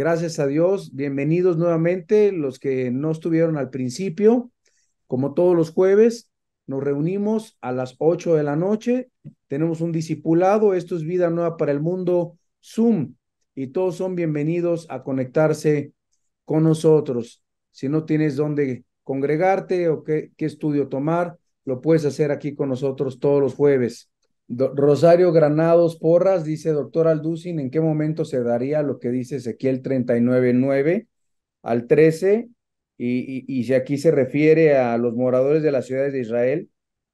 Gracias a Dios. Bienvenidos nuevamente los que no estuvieron al principio. Como todos los jueves, nos reunimos a las 8 de la noche. Tenemos un discipulado. Esto es Vida Nueva para el Mundo Zoom y todos son bienvenidos a conectarse con nosotros. Si no tienes dónde congregarte o qué estudio tomar, lo puedes hacer aquí con nosotros todos los jueves. Rosario Granados Porras dice, doctor Alducin, ¿en qué momento se daría lo que dice Ezequiel 39:9 al 13? Y si aquí se refiere a los moradores de las ciudades de Israel,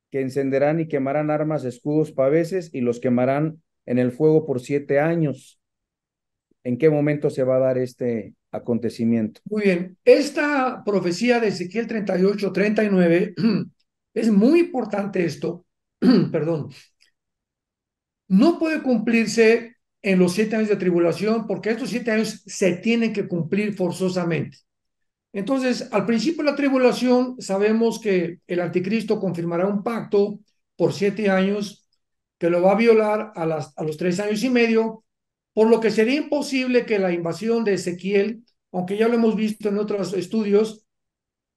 que encenderán y quemarán armas, escudos, paveses, y los quemarán en el fuego por 7 años. ¿En qué momento se va a dar este acontecimiento? Muy bien, esta profecía de Ezequiel 38, 39, es muy importante esto, perdón, no puede cumplirse en los 7 años de tribulación porque estos 7 años se tienen que cumplir forzosamente. Entonces, al principio de la tribulación, sabemos que el anticristo confirmará un pacto por 7 años que lo va a violar a los 3 años y medio, por lo que sería imposible que la invasión de Ezequiel, aunque ya lo hemos visto en otros estudios,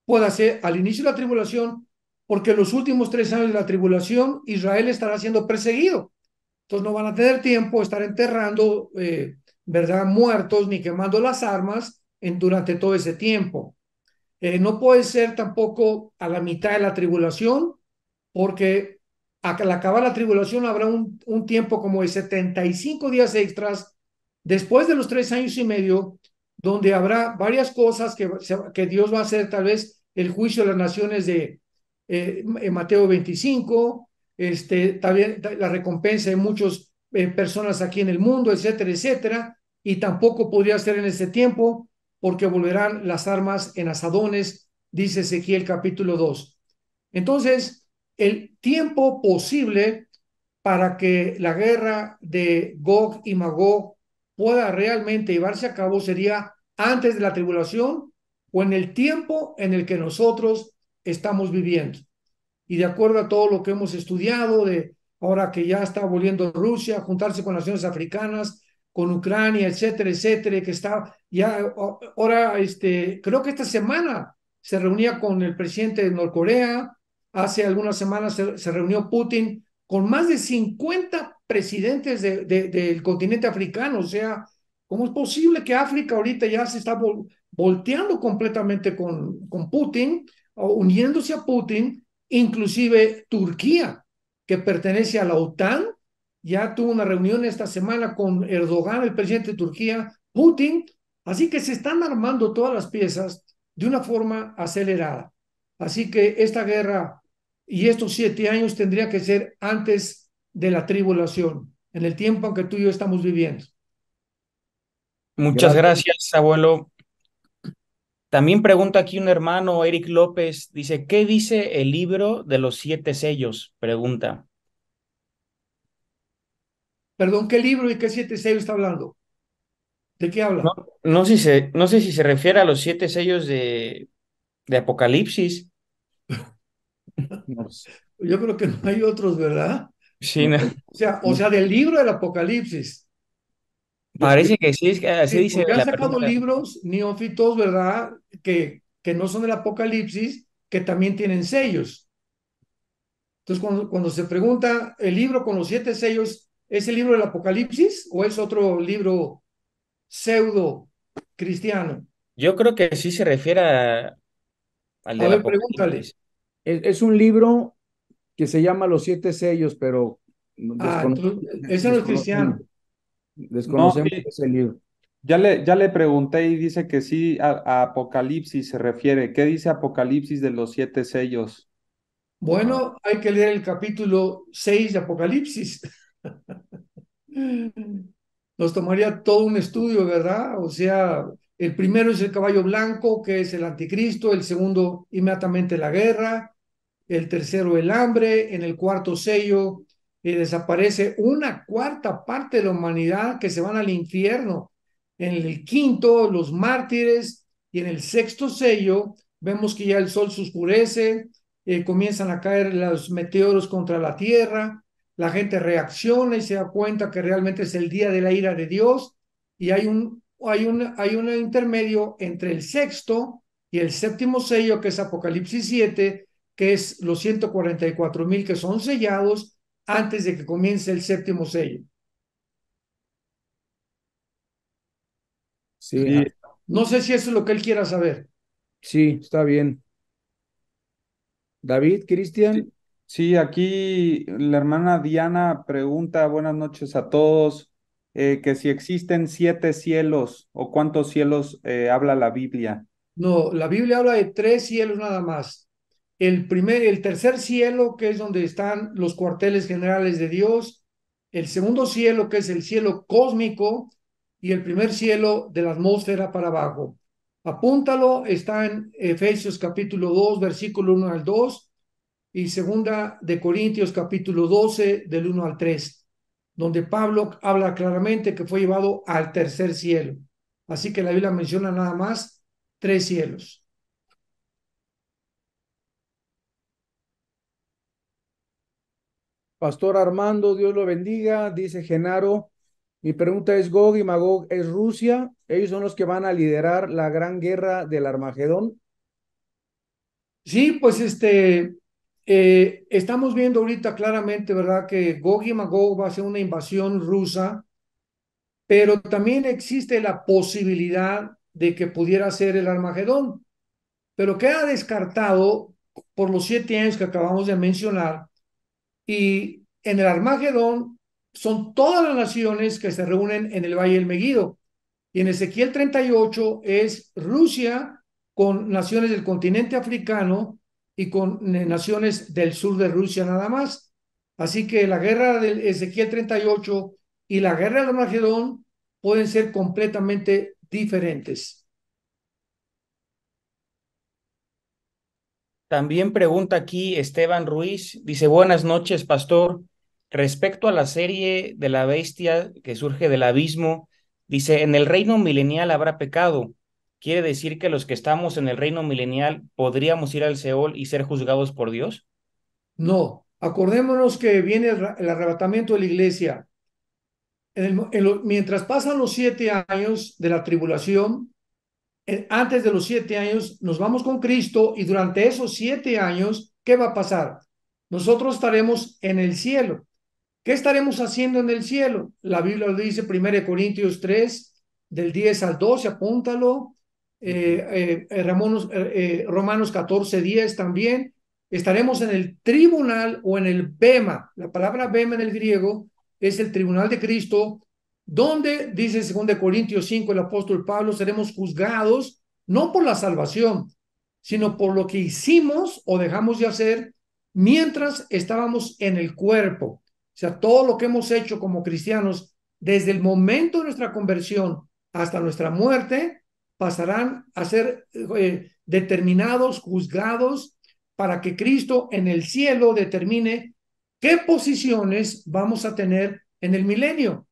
pueda ser al inicio de la tribulación, porque los últimos 3 años de la tribulación Israel estará siendo perseguido. Entonces no van a tener tiempo de estar enterrando, ¿verdad?, muertos ni quemando las armas durante todo ese tiempo. No puede ser tampoco a la mitad de la tribulación, porque al acabar la tribulación habrá un tiempo como de 75 días extras después de los 3 años y medio, donde habrá varias cosas que Dios va a hacer, tal vez el juicio de las naciones de Mateo 25, también la recompensa de muchas personas aquí en el mundo, etcétera, etcétera, y tampoco podría ser en ese tiempo porque volverán las armas en asadones, dice Ezequiel capítulo 2. Entonces, el tiempo posible para que la guerra de Gog y Magog pueda realmente llevarse a cabo sería antes de la tribulación o en el tiempo en el que nosotros estamos viviendo. Y de acuerdo a todo lo que hemos estudiado, de ahora que ya está volviendo Rusia a juntarse con naciones africanas, con Ucrania, etcétera, etcétera, que está ya ahora, creo que esta semana se reunía con el presidente de Norcorea, hace algunas semanas se reunió Putin con más de 50 presidentes del continente africano. O sea, ¿cómo es posible que África ahorita ya se está volteando completamente con Putin, o uniéndose a Putin? Inclusive Turquía, que pertenece a la OTAN, ya tuvo una reunión esta semana con Erdogan, el presidente de Turquía, Putin, así que se están armando todas las piezas de una forma acelerada. Así que esta guerra y estos 7 años tendría que ser antes de la tribulación, en el tiempo en que tú y yo estamos viviendo. Muchas Gracias. gracias, abuelo. También pregunta aquí un hermano, Eric López, dice, ¿qué dice el libro de los 7 sellos? Pregunta. Perdón, ¿qué libro y qué 7 sellos está hablando? ¿De qué No, habla? no sé si se refiere a los 7 sellos de Apocalipsis. No, pues, Yo creo que no hay otros, ¿verdad? Sí, no, no, O sea, del libro del Apocalipsis. yo parece que sí, así Sí, dice porque han la sacado pregunta. libros neófitos, ¿verdad? Que no son del Apocalipsis, que también tienen sellos. Entonces, cuando se pregunta el libro con los 7 sellos, ¿es el libro del Apocalipsis o es otro libro pseudo cristiano? Yo creo que sí se refiere al A del ver, pregúntale. Apocalipsis. es un libro que se llama Los Siete Sellos, pero Entonces, ese no es desconocemos, cristiano. No, desconocemos sí, ese libro. ya le pregunté y dice que sí, a Apocalipsis se refiere. ¿Qué dice Apocalipsis de los 7 sellos? Ah, Bueno, hay que leer el capítulo 6 de Apocalipsis. Nos tomaría todo un estudio, ¿verdad? O sea, el primero es el caballo blanco, que es el anticristo; el segundo, inmediatamente la guerra; el tercero, el hambre; en el cuarto sello, desaparece una cuarta parte de la humanidad que se van al infierno; en el quinto, los mártires; y en el sexto sello, vemos que ya el sol se oscurece, comienzan a caer los meteoros contra la tierra, la gente reacciona y se da cuenta que realmente es el día de la ira de Dios, y hay hay un intermedio entre el sexto y el séptimo sello, que es Apocalipsis 7, que es los 144,000 que son sellados antes de que comience el séptimo sello. Sí, Sí, No sé si eso es lo que él quiera saber. sí, está bien. David, sí, Cristian, sí, aquí la hermana Diana pregunta, buenas noches a todos, que si existen 7 cielos o cuántos cielos habla la Biblia. No, la Biblia habla de 3 cielos nada más. El tercer cielo, que es donde están los cuarteles generales de Dios, el segundo cielo, que es el cielo cósmico, y el primer cielo de la atmósfera para abajo. Apúntalo, está en Efesios capítulo 2, versículo 1 al 2, y segunda de Corintios capítulo 12, del 1 al 3, donde Pablo habla claramente que fue llevado al tercer cielo. Así que la Biblia menciona nada más 3 cielos. Pastor Armando, Dios lo bendiga, dice Genaro. Mi pregunta es, ¿Gog y Magog es Rusia? ¿Ellos son los que van a liderar la gran guerra del Armagedón? Sí, pues estamos viendo ahorita claramente, ¿verdad? Que Gog y Magog va a ser una invasión rusa, pero también existe la posibilidad de que pudiera ser el Armagedón, pero queda descartado por los 7 años que acabamos de mencionar. Y en el Armagedón son todas las naciones que se reúnen en el Valle del Meguido. Y en Ezequiel 38 es Rusia con naciones del continente africano y con naciones del sur de Rusia nada más. Así que la guerra de Ezequiel 38 y la guerra del Armagedón pueden ser completamente diferentes. También pregunta aquí Esteban Ruiz, dice, buenas noches, pastor. Respecto a la serie de la bestia que surge del abismo, dice, en el reino milenial habrá pecado. ¿Quiere decir que los que estamos en el reino milenial podríamos ir al Seol y ser juzgados por Dios? No, acordémonos que viene el arrebatamiento de la iglesia. Mientras pasan los 7 años de la tribulación, antes de los 7 años nos vamos con Cristo, y durante esos 7 años, ¿qué va a pasar? Nosotros estaremos en el cielo. ¿Qué estaremos haciendo en el cielo? La Biblia lo dice, 1 Corintios 3, del 10 al 12, apúntalo. Romanos 14, 10 también. Estaremos en el tribunal o en el bema. La palabra bema en el griego es el tribunal de Cristo, donde dice 2 Corintios 5 el apóstol Pablo, seremos juzgados no por la salvación, sino por lo que hicimos o dejamos de hacer mientras estábamos en el cuerpo. O sea, todo lo que hemos hecho como cristianos desde el momento de nuestra conversión hasta nuestra muerte pasarán a ser determinados, juzgados, para que Cristo en el cielo determine qué posiciones vamos a tener en el milenio.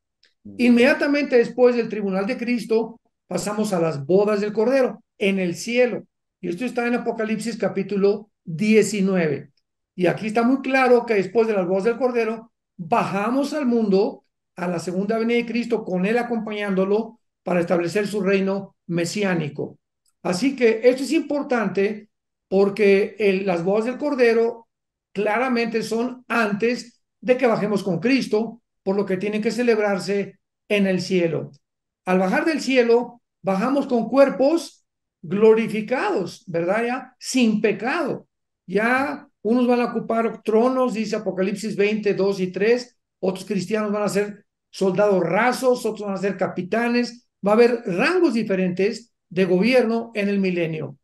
Inmediatamente después del tribunal de Cristo pasamos a las bodas del Cordero en el cielo. Y esto está en Apocalipsis capítulo 19. Y aquí está muy claro que después de las bodas del Cordero bajamos al mundo a la segunda venida de Cristo, con él acompañándolo para establecer su reino mesiánico. Así que esto es importante porque las bodas del Cordero claramente son antes de que bajemos con Cristo, por lo que tienen que celebrarse en el cielo. Al bajar del cielo, bajamos con cuerpos glorificados, ¿verdad? Ya sin pecado. Ya unos van a ocupar tronos, dice Apocalipsis 20, 2 y 3. Otros cristianos van a ser soldados rasos, otros van a ser capitanes. Va a haber rangos diferentes de gobierno en el milenio.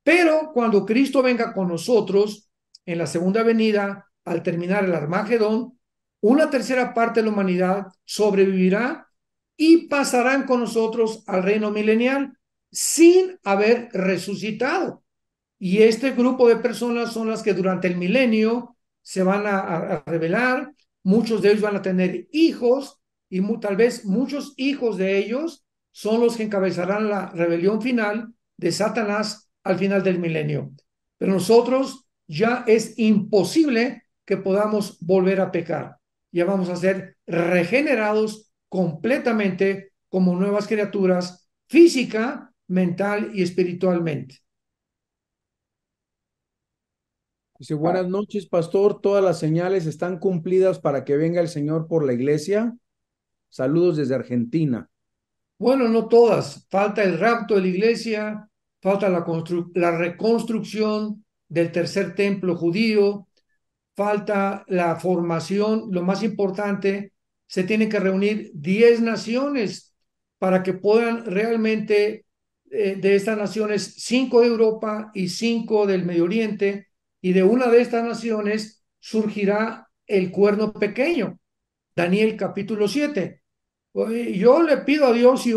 Pero cuando Cristo venga con nosotros en la segunda venida, al terminar el Armagedón, una tercera parte de la humanidad sobrevivirá y pasarán con nosotros al reino milenial sin haber resucitado. Y este grupo de personas son las que durante el milenio se van a revelar. Muchos de ellos van a tener hijos, y tal vez muchos hijos de ellos son los que encabezarán la rebelión final de Satanás al final del milenio. Pero nosotros ya es imposible que podamos volver a pecar. Ya vamos a ser regenerados completamente como nuevas criaturas física, mental y espiritualmente. Dice, buenas noches, pastor. Todas las señales están cumplidas para que venga el Señor por la iglesia. Saludos desde Argentina. Bueno, no todas. Falta el rapto de la iglesia, falta la reconstrucción del tercer templo judío, falta la formación. Lo más importante, se tienen que reunir 10 naciones para que puedan realmente, de estas naciones, 5 de Europa y 5 del Medio Oriente, y de una de estas naciones surgirá el cuerno pequeño. Daniel capítulo 7. Yo le pido a Dios y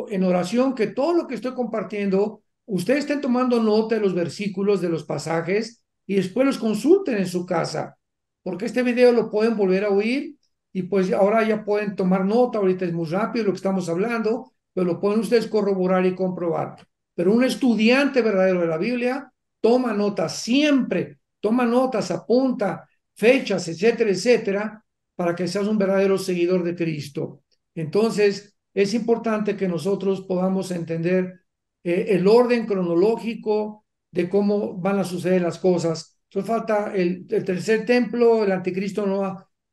en oración que todo lo que estoy compartiendo, ustedes estén tomando nota de los versículos, de los pasajes, y después los consulten en su casa, porque este video lo pueden volver a oír y pues ahora ya pueden tomar nota. Ahorita es muy rápido lo que estamos hablando, pero lo pueden ustedes corroborar y comprobar. Pero un estudiante verdadero de la Biblia toma notas siempre, toma notas, apunta fechas, etcétera, etcétera, para que seas un verdadero seguidor de Cristo. Entonces, es importante que nosotros podamos entender el orden cronológico de cómo van a suceder las cosas. Entonces, falta el tercer templo. El anticristo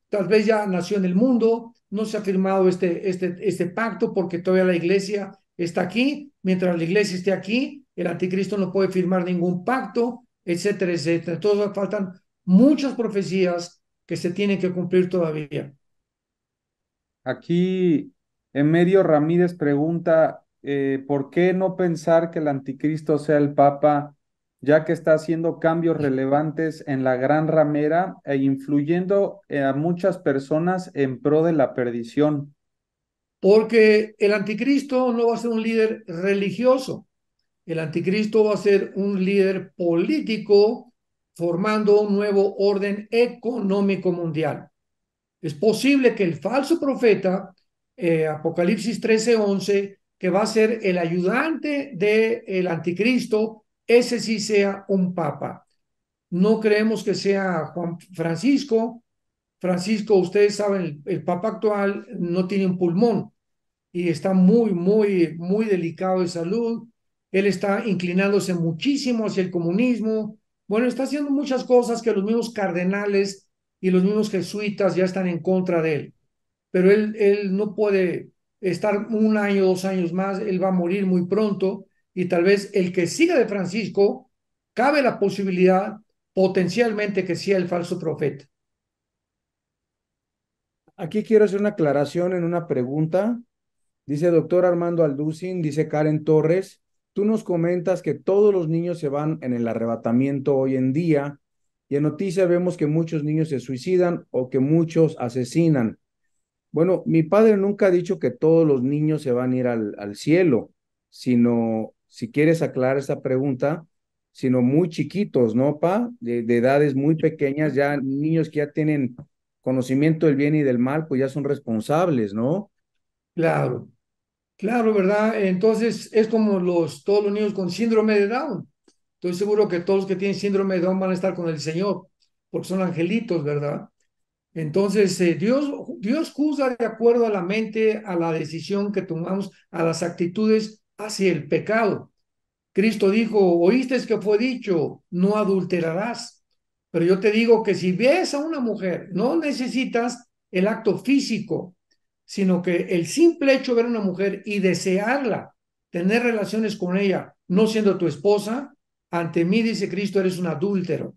tal vez ya nació en el mundo, no se ha firmado este pacto porque todavía la iglesia está aquí. Mientras la iglesia esté aquí, el anticristo no puede firmar ningún pacto, etcétera, etcétera. Entonces, faltan muchas profecías que se tienen que cumplir todavía. Aquí en medio Ramírez pregunta, ¿por qué no pensar que el anticristo sea el Papa, ya que está haciendo cambios relevantes en la gran ramera e influyendo a muchas personas en pro de la perdición? Porque el anticristo no va a ser un líder religioso, el anticristo va a ser un líder político formando un nuevo orden económico mundial. Es posible que el falso profeta, Apocalipsis 13:11, que va a ser el ayudante del anticristo, ese sí sea un papa. No creemos que sea Juan Francisco. Francisco, ustedes saben, el papa actual no tiene un pulmón y está muy, muy, muy delicado de salud. Él está inclinándose muchísimo hacia el comunismo. Bueno, está haciendo muchas cosas que los mismos cardenales y los mismos jesuitas ya están en contra de él. Pero él no puede estar un año, 2 años más. Él va a morir muy pronto y tal vez el que siga de Francisco, cabe la posibilidad potencialmente que sea el falso profeta. Aquí quiero hacer una aclaración en una pregunta. Dice doctor Armando Alducin, dice Karen Torres, tú nos comentas que todos los niños se van en el arrebatamiento hoy en día y en noticias vemos que muchos niños se suicidan o que muchos asesinan. Bueno, mi padre nunca ha dicho que todos los niños se van a ir al cielo, sino, si quieres aclarar esta pregunta, sino muy chiquitos, ¿no, pa? De edades muy pequeñas, ya niños que ya tienen conocimiento del bien y del mal, pues ya son responsables, ¿no? Claro, claro, ¿verdad? Entonces es como todos los niños con síndrome de Down. Estoy seguro que todos los que tienen síndrome de Down van a estar con el Señor, porque son angelitos, ¿verdad? Entonces, Dios juzga de acuerdo a la mente, a la decisión que tomamos, a las actitudes hacia el pecado. Cristo dijo, oíste que fue dicho, no adulterarás. Pero yo te digo que si ves a una mujer, no necesitas el acto físico, sino que el simple hecho de ver a una mujer y desearla, tener relaciones con ella, no siendo tu esposa, ante mí, dice Cristo, eres un adúltero.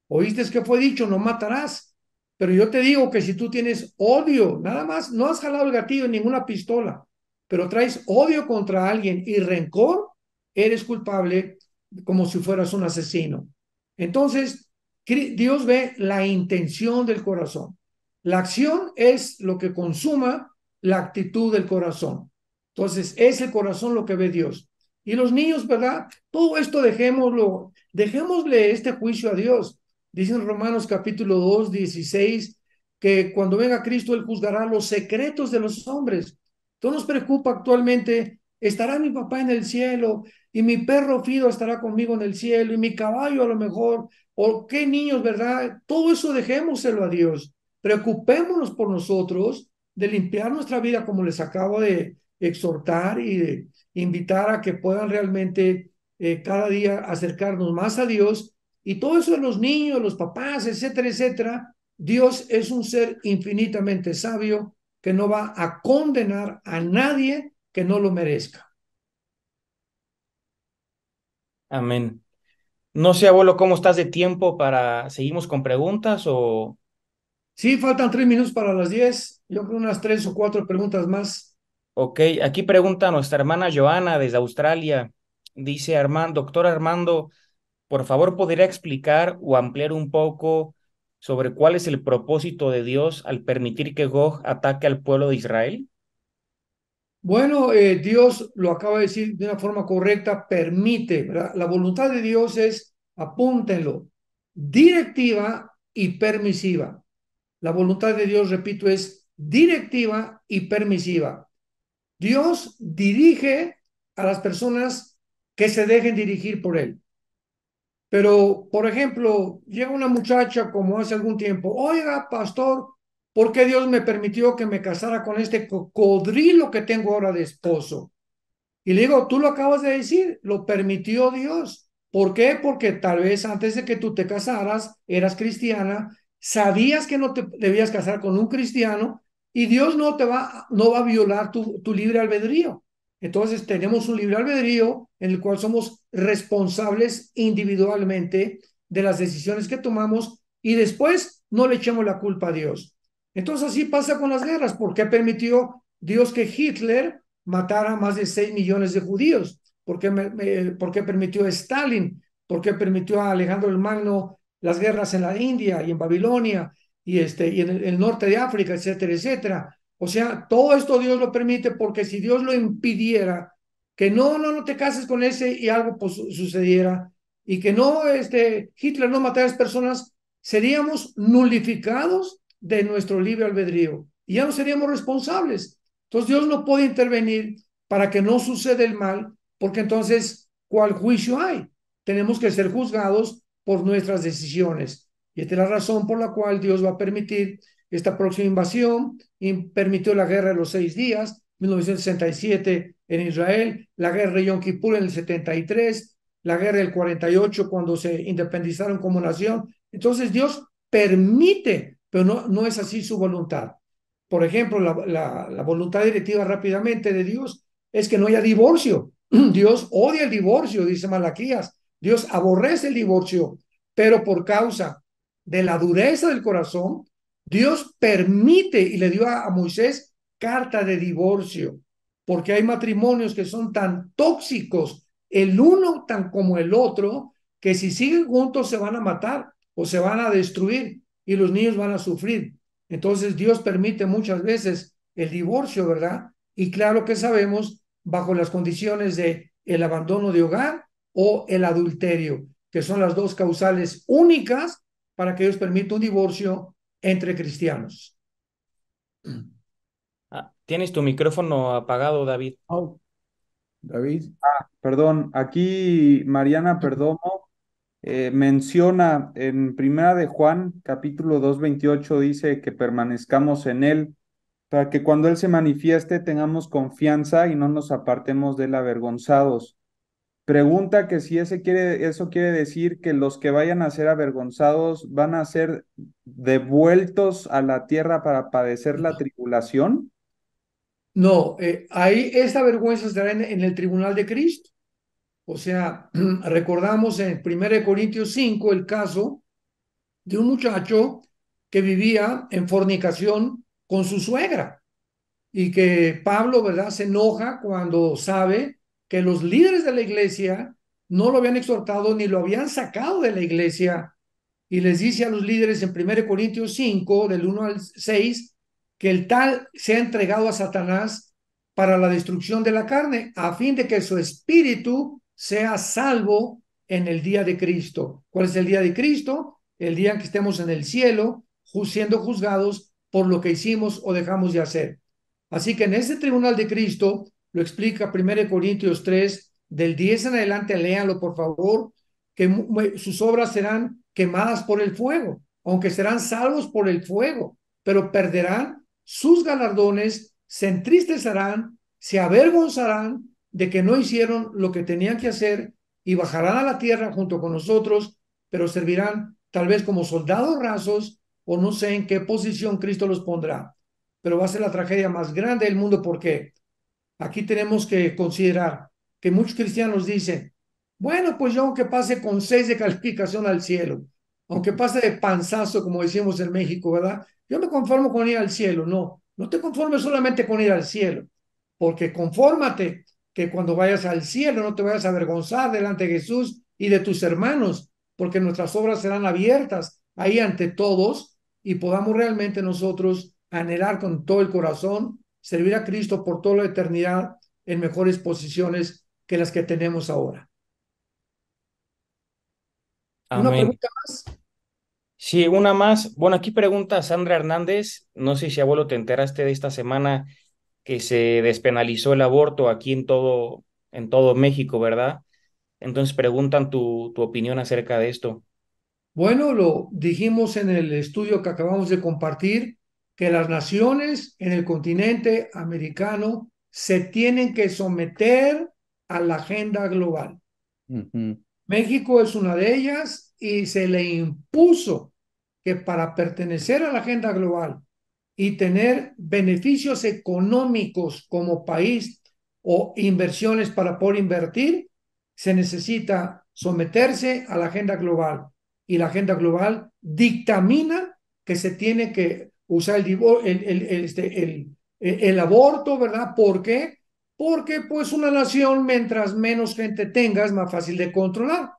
Oíste que fue dicho, no matarás. Pero yo te digo que si tú tienes odio, nada más, no has jalado el gatillo en ninguna pistola, pero traes odio contra alguien y rencor, eres culpable como si fueras un asesino. Entonces, Dios ve la intención del corazón. La acción es lo que consuma la actitud del corazón. Entonces, es el corazón lo que ve Dios. Y los niños, ¿verdad? Todo esto dejémosle este juicio a Dios. Dice en Romanos capítulo 2, 16, que cuando venga Cristo, Él juzgará los secretos de los hombres. Entonces nos preocupa actualmente, ¿estará mi papá en el cielo? Y mi perro Fido estará conmigo en el cielo, y mi caballo a lo mejor, o qué niños, ¿verdad? Todo eso dejémoselo a Dios. Preocupémonos por nosotros de limpiar nuestra vida como les acabo de exhortar y invitar a que puedan realmente cada día acercarnos más a Dios. Y todo eso de los niños, los papás, etcétera, etcétera. Dios es un ser infinitamente sabio que no va a condenar a nadie que no lo merezca. Amén. No sé, abuelo, ¿cómo estás de tiempo para seguimos con preguntas o...? Sí, faltan 3 minutos para las 10. Yo creo unas 3 o 4 preguntas más. Ok, aquí pregunta nuestra hermana Joana desde Australia. Dice Armando, doctor Armando, por favor, ¿podría explicar o ampliar un poco sobre cuál es el propósito de Dios al permitir que Gog ataque al pueblo de Israel? Bueno, Dios lo acaba de decir de una forma correcta, permite, ¿verdad? La voluntad de Dios es, apúntenlo, directiva y permisiva. La voluntad de Dios, repito, es directiva y permisiva. Dios dirige a las personas que se dejen dirigir por Él. Pero, por ejemplo, llega una muchacha como hace algún tiempo, oiga, pastor, ¿por qué Dios me permitió que me casara con este cocodrilo que tengo ahora de esposo? Y le digo, tú lo acabas de decir, lo permitió Dios. ¿Por qué? Porque tal vez antes de que tú te casaras, eras cristiana, sabías que no te debías casar con un cristiano y Dios no va a violar tu libre albedrío. Entonces tenemos un libre albedrío en el cual somos responsables individualmente de las decisiones que tomamos y después no le echemos la culpa a Dios. Entonces así pasa con las guerras. ¿Por qué permitió Dios que Hitler matara a más de 6 millones de judíos? ¿Por qué permitió a Stalin? ¿Por qué permitió a Alejandro el Magno las guerras en la India y en Babilonia y en el norte de África, etcétera, etcétera? O sea, todo esto Dios lo permite porque si Dios lo impidiera, que no te cases con ese y algo pues, sucediera, y que no, Hitler no matara a las personas, seríamos nulificados de nuestro libre albedrío y ya no seríamos responsables. Entonces Dios no puede intervenir para que no suceda el mal, porque entonces, ¿cuál juicio hay? Tenemos que ser juzgados por nuestras decisiones. Y esta es la razón por la cual Dios va a permitir esta próxima invasión y permitió la guerra de los 6 días, 1967 en Israel, la guerra de Yom Kippur en el 73, la guerra del 48 cuando se independizaron como nación. Entonces Dios permite, pero no es así su voluntad. Por ejemplo, la voluntad directiva rápidamente de Dios es que no haya divorcio. Dios odia el divorcio, dice Malaquías. Dios aborrece el divorcio, pero por causa de la dureza del corazón, Dios permite y le dio a Moisés carta de divorcio, porque hay matrimonios que son tan tóxicos, el uno tan como el otro, que si siguen juntos se van a matar o se van a destruir y los niños van a sufrir. Entonces Dios permite muchas veces el divorcio, ¿verdad? Y claro que sabemos bajo las condiciones de el abandono de hogar o el adulterio, que son las dos causales únicas para que Dios permita un divorcio entre cristianos. Tienes tu micrófono apagado, David. Oh, David. Perdón, aquí Mariana Perdomo menciona en Primera de Juan, capítulo 2:28, dice que permanezcamos en él, para que cuando él se manifieste tengamos confianza y no nos apartemos de él avergonzados. Pregunta que si eso quiere decir que los que vayan a ser avergonzados van a ser devueltos a la tierra para padecer la tribulación. No, ahí esta vergüenza estará en el tribunal de Cristo. O sea, recordamos en 1 Corintios 5 el caso de un muchacho que vivía en fornicación con su suegra y que Pablo, ¿verdad?, se enoja cuando sabe que los líderes de la iglesia no lo habían exhortado ni lo habían sacado de la iglesia y les dice a los líderes en 1 Corintios 5, del 1 al 6, que el tal sea entregado a Satanás para la destrucción de la carne, a fin de que su espíritu sea salvo en el día de Cristo. ¿Cuál es el día de Cristo? El día en que estemos en el cielo, siendo juzgados por lo que hicimos o dejamos de hacer. Así que en ese tribunal de Cristo, lo explica 1 Corintios 3, del 10 en adelante, léanlo por favor, que sus obras serán quemadas por el fuego, aunque serán salvos por el fuego, pero perderán sus galardones, se entristecerán, se avergonzarán de que no hicieron lo que tenían que hacer y bajarán a la tierra junto con nosotros, pero servirán tal vez como soldados rasos o no sé en qué posición Cristo los pondrá. Pero va a ser la tragedia más grande del mundo porque aquí tenemos que considerar que muchos cristianos dicen, bueno, pues yo aunque pase con 6 de calificación al cielo, aunque pase de panzazo, como decimos en México, ¿verdad? Yo me conformo con ir al cielo. No, no te conformes solamente con ir al cielo, porque confórmate que cuando vayas al cielo no te vayas a avergonzar delante de Jesús y de tus hermanos, porque nuestras obras serán abiertas ahí ante todos y podamos realmente nosotros anhelar con todo el corazón servir a Cristo por toda la eternidad en mejores posiciones que las que tenemos ahora. ¿Una Amén. pregunta más? Sí, una más. Bueno, aquí pregunta Sandra Hernández. No sé si, abuelo, te enteraste de esta semana que se despenalizó el aborto aquí en todo México, ¿verdad? Entonces preguntan tu opinión acerca de esto. Bueno, lo dijimos en el estudio que acabamos de compartir, que las naciones en el continente americano se tienen que someter a la agenda global. México es una de ellas y se le impuso que para pertenecer a la agenda global y tener beneficios económicos como país o inversiones para poder invertir, se necesita someterse a la agenda global. Y la agenda global dictamina que se tiene que usar el aborto, ¿verdad? ¿Por qué? Porque pues una nación, mientras menos gente tenga, es más fácil de controlar.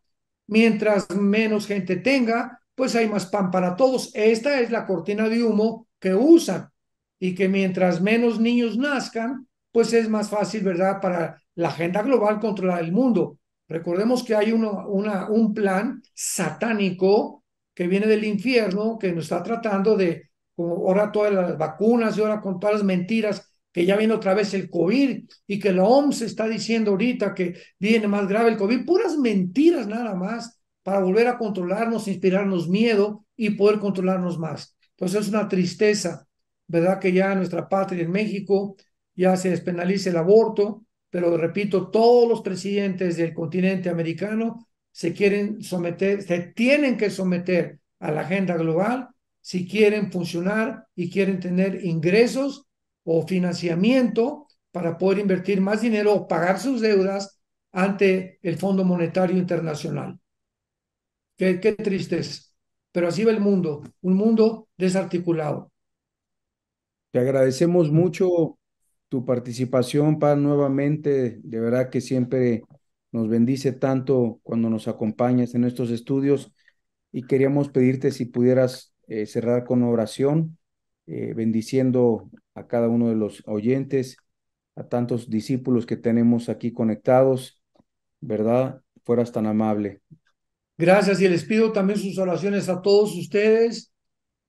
Mientras menos gente tenga, pues hay más pan para todos. Esta es la cortina de humo que usan y que mientras menos niños nazcan, pues es más fácil, ¿verdad?, para la agenda global controlar el mundo. Recordemos que hay un plan satánico que viene del infierno, que nos está tratando de, como ahora todas las vacunas y ahora con todas las mentiras, que ya viene otra vez el COVID y que la OMS está diciendo ahorita que viene más grave el COVID, puras mentiras nada más para volver a controlarnos, inspirarnos miedo y poder controlarnos más. Entonces es una tristeza, ¿verdad? Que ya en nuestra patria, en México, ya se despenalice el aborto, pero repito, todos los presidentes del continente americano se quieren someter, se tienen que someter a la agenda global si quieren funcionar y quieren tener ingresos o financiamiento para poder invertir más dinero o pagar sus deudas ante el Fondo Monetario Internacional. Qué tristeza. Pero así va el mundo, un mundo desarticulado. Te agradecemos mucho tu participación, Paz, nuevamente. De verdad que siempre nos bendice tanto cuando nos acompañas en estos estudios y queríamos pedirte si pudieras cerrar con oración, bendiciendo a cada uno de los oyentes, a tantos discípulos que tenemos aquí conectados, ¿verdad? Fueras tan amable. Gracias y les pido también sus oraciones a todos ustedes.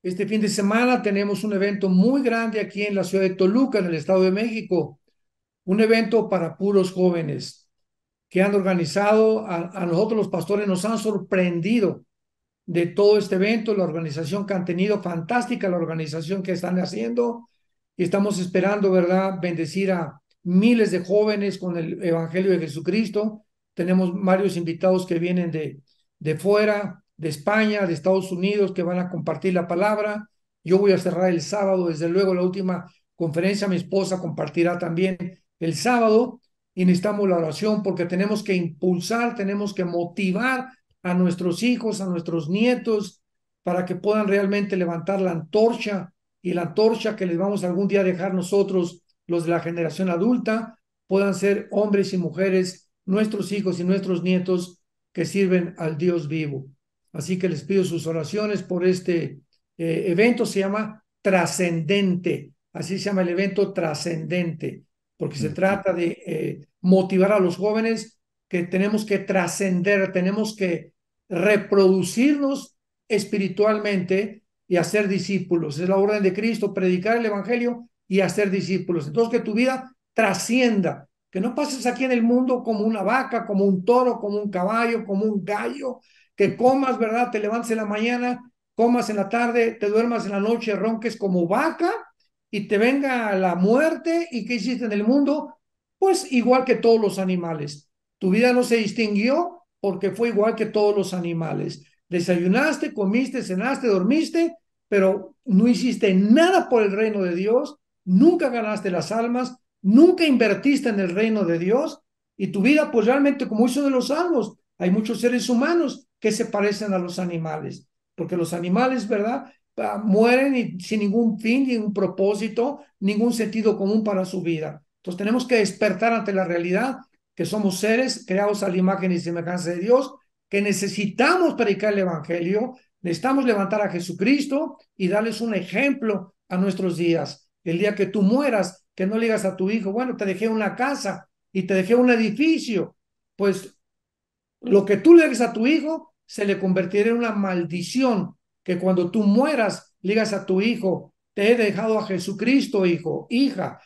Este fin de semana tenemos un evento muy grande aquí en la ciudad de Toluca, en el Estado de México. Un evento para puros jóvenes que han organizado. A nosotros los pastores nos han sorprendido de todo este evento, la organización que han tenido, fantástica la organización que están haciendo. Y estamos esperando, ¿verdad?, bendecir a miles de jóvenes con el Evangelio de Jesucristo. Tenemos varios invitados que vienen de fuera, de España, de Estados Unidos, que van a compartir la palabra. Yo voy a cerrar el sábado, desde luego, la última conferencia. Mi esposa compartirá también el sábado y necesitamos la oración porque tenemos que impulsar, tenemos que motivar a nuestros hijos, a nuestros nietos, para que puedan realmente levantar la antorcha y la antorcha que les vamos algún día a dejar nosotros, los de la generación adulta, puedan ser hombres y mujeres, nuestros hijos y nuestros nietos que sirven al Dios vivo. Así que les pido sus oraciones por este evento. Se llama Trascendente, así se llama el evento, Trascendente, porque se trata de motivar a los jóvenes que tenemos que trascender, tenemos que reproducirnos espiritualmente y hacer discípulos. Es la orden de Cristo, predicar el Evangelio y hacer discípulos. Entonces, que tu vida trascienda, que no pases aquí en el mundo como una vaca, como un toro, como un caballo, como un gallo, que comas, ¿verdad? Te levantes en la mañana, comas en la tarde, te duermas en la noche, ronques como vaca y te venga la muerte. ¿Y qué hiciste en el mundo? Pues igual que todos los animales. Tu vida no se distinguió porque fue igual que todos los animales. Desayunaste, comiste, cenaste, dormiste, pero no hiciste nada por el reino de Dios, nunca ganaste las almas, nunca invertiste en el reino de Dios, y tu vida, pues realmente, como hizo de los salmos, hay muchos seres humanos que se parecen a los animales, porque los animales, ¿verdad? Mueren y sin ningún fin, ningún propósito, ningún sentido común para su vida. Entonces tenemos que despertar ante la realidad que somos seres creados a la imagen y semejanza de Dios, que necesitamos predicar el Evangelio, necesitamos levantar a Jesucristo y darles un ejemplo a nuestros días. El día que tú mueras, que no le digas a tu hijo, bueno, te dejé una casa y te dejé un edificio, pues lo que tú le dejes a tu hijo se le convertirá en una maldición, que cuando tú mueras, le digas a tu hijo, te he dejado a Jesucristo, hijo, hija,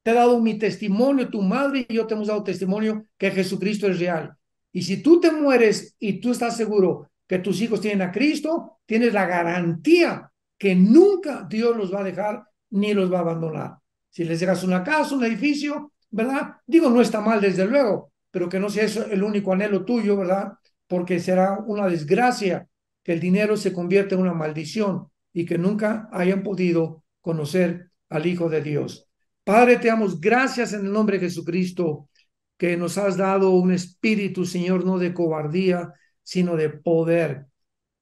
te he dado mi testimonio, tu madre y yo te hemos dado testimonio que Jesucristo es real. Y si tú te mueres y tú estás seguro que tus hijos tienen a Cristo, tienes la garantía que nunca Dios los va a dejar ni los va a abandonar. Si les dejas una casa, un edificio, ¿verdad? Digo, no está mal desde luego, pero que no sea eso el único anhelo tuyo, ¿verdad? Porque será una desgracia que el dinero se convierta en una maldición y que nunca hayan podido conocer al Hijo de Dios. Padre, te damos gracias en el nombre de Jesucristo, que nos has dado un espíritu, Señor, no de cobardía, sino de poder.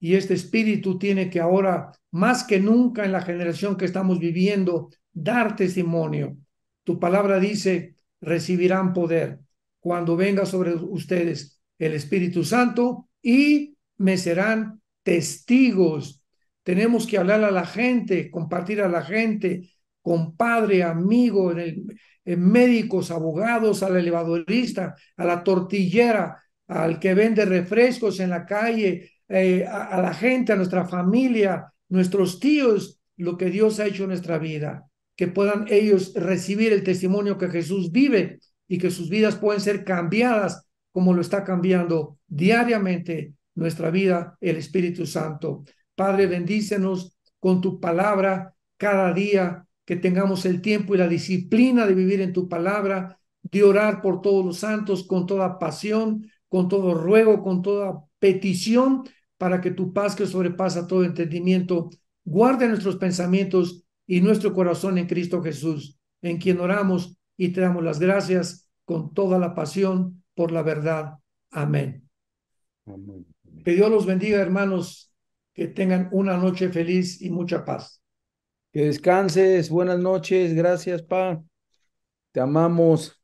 Y este espíritu tiene que ahora, más que nunca en la generación que estamos viviendo, dar testimonio. Tu palabra dice, recibirán poder cuando venga sobre ustedes el Espíritu Santo y me serán testigos. Tenemos que hablar a la gente, compartir a la gente, compadre, amigo, en médicos, abogados, al elevadorista, a la tortillera, al que vende refrescos en la calle, a la gente, a nuestra familia, nuestros tíos, lo que Dios ha hecho en nuestra vida, que puedan ellos recibir el testimonio que Jesús vive y que sus vidas pueden ser cambiadas como lo está cambiando diariamente nuestra vida el Espíritu Santo. Padre, bendícenos con tu palabra cada día, que tengamos el tiempo y la disciplina de vivir en tu palabra, de orar por todos los santos con toda pasión, con todo ruego, con toda petición, para que tu paz, que sobrepasa todo entendimiento, guarde nuestros pensamientos y nuestro corazón en Cristo Jesús, en quien oramos y te damos las gracias con toda la pasión por la verdad. Amén. Amén. Que Dios los bendiga, hermanos, que tengan una noche feliz y mucha paz. Que descanses, buenas noches, gracias, Pa. Te amamos.